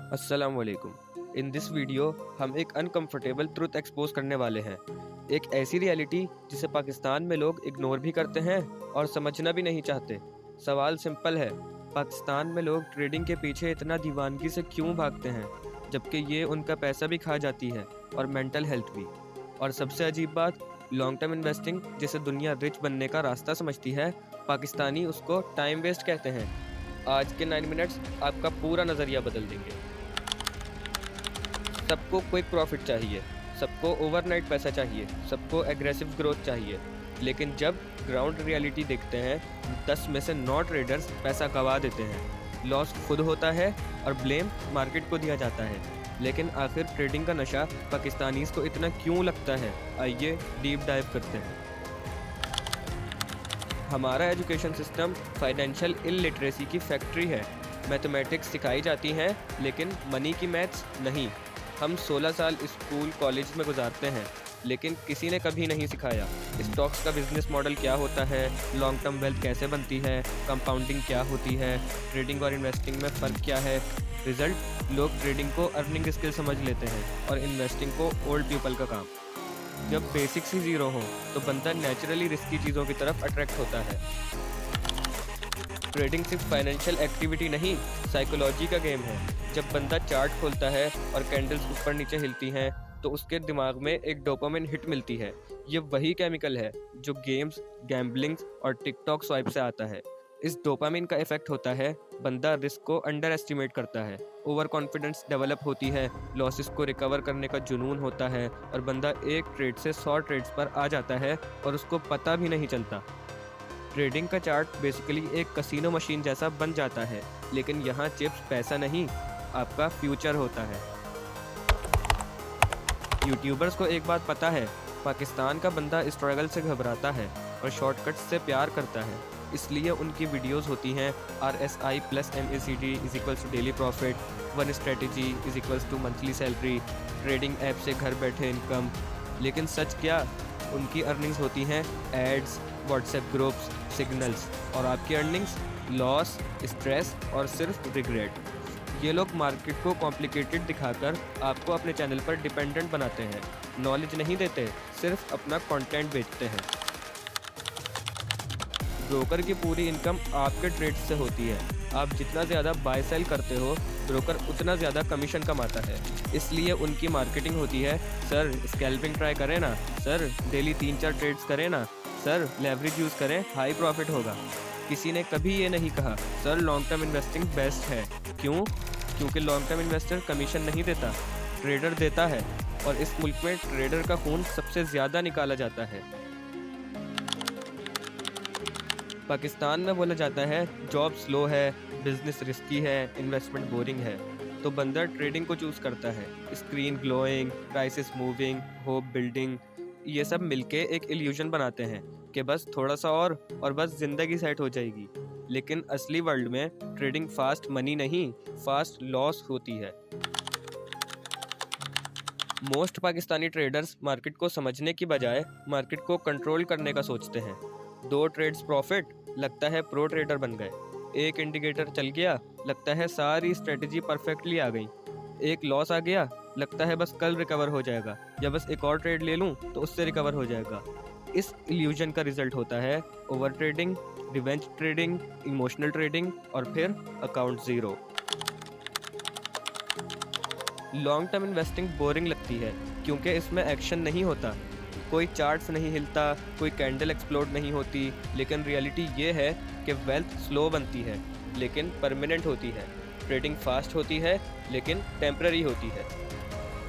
अस्सलाम वालेकुम। In this video हम एक अनकंफर्टेबल ट्रुथ एक्सपोज करने वाले हैं। एक ऐसी रियलिटी जिसे पाकिस्तान में लोग इग्नोर भी करते हैं और समझना भी नहीं चाहते। सवाल सिंपल है, पाकिस्तान में लोग ट्रेडिंग के पीछे इतना दीवानगी से क्यों भागते हैं, जबकि ये उनका पैसा भी खा जाती है और मेंटल हेल्थ भी। और सबसे अजीब बात, लॉन्ग टर्म इन्वेस्टिंग जिसे दुनिया रिच बनने का रास्ता समझती है, पाकिस्तानी उसको टाइम वेस्ट कहते हैं। आज के 9 मिनट्स आपका पूरा नज़रिया बदल देंगे। सबको क्विक प्रॉफिट चाहिए, सबको ओवरनाइट पैसा चाहिए, सबको एग्रेसिव ग्रोथ चाहिए, लेकिन जब ग्राउंड रियलिटी देखते हैं, 10 में से 9 ट्रेडर्स पैसा गंवा देते हैं। लॉस खुद होता है और ब्लेम मार्केट को दिया जाता है। लेकिन आखिर ट्रेडिंग का नशा पाकिस्तानीज़ को इतना क्यों लगता है? आइए डीप डाइव करते हैं। हमारा एजुकेशन सिस्टम फाइनेंशियल इलिटरेसी की फैक्ट्री है। मैथमेटिक्स सिखाई जाती हैं, लेकिन मनी की मैथ्स नहीं। हम 16 साल स्कूल कॉलेज में गुजारते हैं, लेकिन किसी ने कभी नहीं सिखाया स्टॉक्स का बिजनेस मॉडल क्या होता है, लॉन्ग टर्म वेल्थ कैसे बनती है, कंपाउंडिंग क्या होती है, ट्रेडिंग और इन्वेस्टिंग में फ़र्क क्या है। रिजल्ट, लोग ट्रेडिंग को अर्निंग स्किल समझ लेते हैं और इन्वेस्टिंग को ओल्ड पीपल का काम। जब बेसिक्स ही ज़ीरो हो तो बंदा नेचुरली रिस्की चीज़ों की तरफ अट्रैक्ट होता है। ट्रेडिंग सिर्फ फाइनेंशियल एक्टिविटी नहीं, साइकोलॉजी का गेम है। जब बंदा चार्ट खोलता है और कैंडल्स ऊपर नीचे हिलती हैं, तो उसके दिमाग में एक डोपामिन हिट मिलती है। ये वही केमिकल है जो गेम्स, गैम्बलिंग्स और टिकटॉक स्वाइप से आता है। इस डोपामिन का इफेक्ट होता है, बंदा रिस्क को अंडर एस्टिमेट करता है, ओवर कॉन्फिडेंस डेवलप होती है, लॉसेस को रिकवर करने का जुनून होता है और बंदा एक ट्रेड से 100 ट्रेड्स पर आ जाता है और उसको पता भी नहीं चलता। ट्रेडिंग का चार्ट बेसिकली एक कसिनो मशीन जैसा बन जाता है, लेकिन यहाँ चिप्स पैसा नहीं, आपका फ्यूचर होता है। यूट्यूबर्स को एक बात पता है, पाकिस्तान का बंदा स्ट्रगल से घबराता है और शॉर्टकट्स से प्यार करता है, इसलिए उनकी वीडियोस होती हैं RSI + MACD = daily profit, one strategy = monthly salary, trading app से घर बैठे इनकम। लेकिन सच क्या, उनकी अर्निंग्स होती हैं एड्स, व्हाट्सएप ग्रुप्स, सिग्नल्स, और आपकी अर्निंग्स लॉस, स्ट्रेस और सिर्फ रिग्रेट। ये लोग मार्केट को कॉम्प्लिकेटेड दिखाकर आपको अपने चैनल पर डिपेंडेंट बनाते हैं। नॉलेज नहीं देते, सिर्फ अपना कंटेंट बेचते हैं। ब्रोकर की पूरी इनकम आपके ट्रेड्स से होती है। आप जितना ज़्यादा बाय सेल करते हो, ब्रोकर उतना ज़्यादा कमीशन कमाता है। इसलिए उनकी मार्केटिंग होती है, सर स्कैल्पिंग ट्राई करें ना, सर डेली 3-4 ट्रेड्स करें ना, सर लेवरेज यूज़ करें, हाई प्रॉफिट होगा। किसी ने कभी ये नहीं कहा, sir long term investing best है। क्यों? क्योंकि लॉन्ग टर्म इन्वेस्टर कमीशन नहीं देता, ट्रेडर देता है, और इस मुल्क में ट्रेडर का खून सबसे ज़्यादा निकाला जाता है। पाकिस्तान में बोला जाता है जॉब स्लो है, बिजनेस रिस्की है, इन्वेस्टमेंट बोरिंग है, तो बंदा ट्रेडिंग को चूज़ करता है। Screen glowing, prices moving, hope building, ये सब मिलके एक इल्यूजन बनाते हैं कि बस थोड़ा सा और बस ज़िंदगी सेट हो जाएगी। लेकिन असली वर्ल्ड में ट्रेडिंग फास्ट मनी नहीं, फास्ट लॉस होती है। मोस्ट पाकिस्तानी ट्रेडर्स मार्केट को समझने की बजाय मार्केट को कंट्रोल करने का सोचते हैं। 2 ट्रेड्स प्रॉफिट, लगता है प्रो ट्रेडर बन गए। एक इंडिकेटर चल गया, लगता है सारी स्ट्रेटजी परफेक्टली आ गई। एक लॉस आ गया, लगता है बस कल रिकवर हो जाएगा, या बस एक और ट्रेड ले लूं तो उससे रिकवर हो जाएगा। इस इल्यूजन का रिजल्ट होता है over trading, revenge trading, emotional trading और फिर account zero. Long term investing boring लगती है क्योंकि इसमें एक्शन नहीं होता, कोई चार्ट्स नहीं हिलता, कोई कैंडल एक्सप्लोड नहीं होती। लेकिन रियलिटी ये है कि वेल्थ स्लो बनती है लेकिन परमानेंट होती है। ट्रेडिंग फास्ट होती है लेकिन टेम्पररी होती है।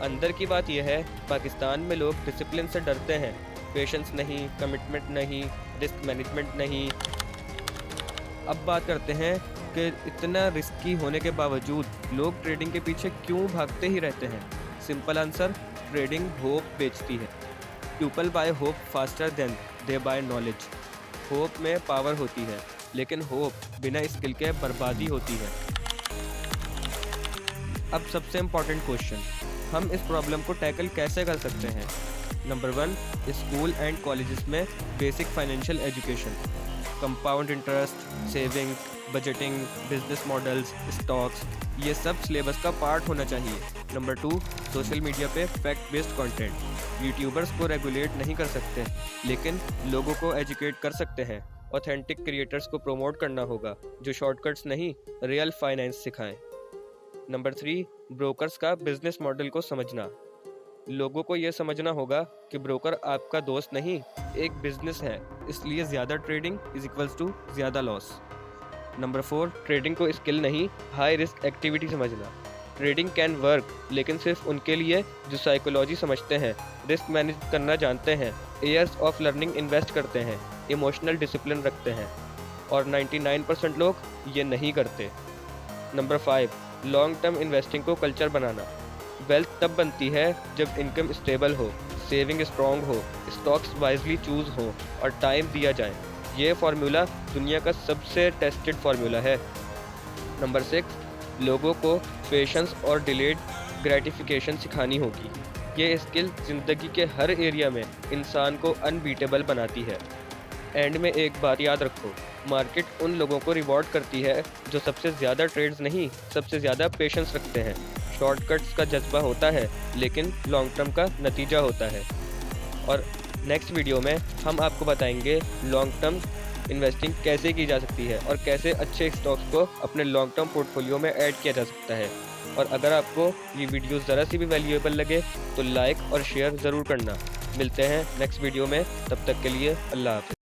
अंदर की बात यह है, पाकिस्तान में लोग डिसिप्लिन से डरते हैं, पेशेंस नहीं, कमिटमेंट नहीं, रिस्क मैनेजमेंट नहीं। अब बात करते हैं कि इतना रिस्की होने के बावजूद लोग ट्रेडिंग के पीछे क्यों भागते ही रहते हैं। सिंपल आंसर, ट्रेडिंग होप बेचती है। People buy hope faster than they buy knowledge. Hope में पावर होती है, लेकिन होप बिना स्किल के बर्बादी होती है। अब सबसे इम्पॉर्टेंट क्वेश्चन, हम इस प्रॉब्लम को टैकल कैसे कर सकते हैं? नंबर 1, स्कूल एंड कॉलेजेस में basic financial education, compound interest, savings, budgeting, business models, stocks, ये सब सिलेबस का पार्ट होना चाहिए। नंबर 2, सोशल मीडिया पे फैक्ट बेस्ड कंटेंट। यूट्यूबर्स को रेगुलेट नहीं कर सकते, लेकिन लोगों को एजुकेट कर सकते हैं। ऑथेंटिक क्रिएटर्स को प्रमोट करना होगा जो शॉर्टकट्स नहीं, रियल फाइनेंस सिखाएं। नंबर 3, ब्रोकर्स का बिजनेस मॉडल को समझना। लोगों को यह समझना होगा कि ब्रोकर आपका दोस्त नहीं, एक बिजनेस है, इसलिए ज़्यादा ट्रेडिंग इज इक्वल्स टू ज़्यादा लॉस। नंबर 4, ट्रेडिंग को स्किल नहीं, हाई रिस्क एक्टिविटी समझना। ट्रेडिंग कैन वर्क, लेकिन सिर्फ उनके लिए जो साइकोलॉजी समझते हैं, रिस्क मैनेज करना जानते हैं, ईयर्स ऑफ लर्निंग इन्वेस्ट करते हैं, इमोशनल डिसिप्लिन रखते हैं, और 99% लोग ये नहीं करते। नंबर 5, लॉन्ग टर्म इन्वेस्टिंग को कल्चर बनाना। वेल्थ तब बनती है जब इनकम स्टेबल हो, सेविंग स्ट्रॉन्ग हो, स्टॉक्स वाइजली चूज हो और टाइम दिया जाए। ये फार्मूला दुनिया का सबसे टेस्टेड फार्मूला है। नंबर 6, लोगों को पेशेंस और डिलेड ग्रेटिफिकेशन सिखानी होगी। ये स्किल ज़िंदगी के हर एरिया में इंसान को अनबीटेबल बनाती है। एंड में एक बात याद रखो, मार्केट उन लोगों को रिवॉर्ड करती है जो सबसे ज़्यादा ट्रेड्स नहीं, सबसे ज़्यादा पेशेंस रखते हैं। शॉर्टकट्स का जज्बा होता है, लेकिन लॉन्ग टर्म का नतीजा होता है। और नेक्स्ट वीडियो में हम आपको बताएंगे लॉन्ग टर्म इन्वेस्टिंग कैसे की जा सकती है और कैसे अच्छे स्टॉक्स को अपने लॉन्ग टर्म पोर्टफोलियो में ऐड किया जा सकता है। और अगर आपको ये वीडियो ज़रा सी भी वैल्यूएबल लगे तो लाइक और शेयर ज़रूर करना। मिलते हैं नेक्स्ट वीडियो में, तब तक के लिए अल्लाह हाफ़िज़।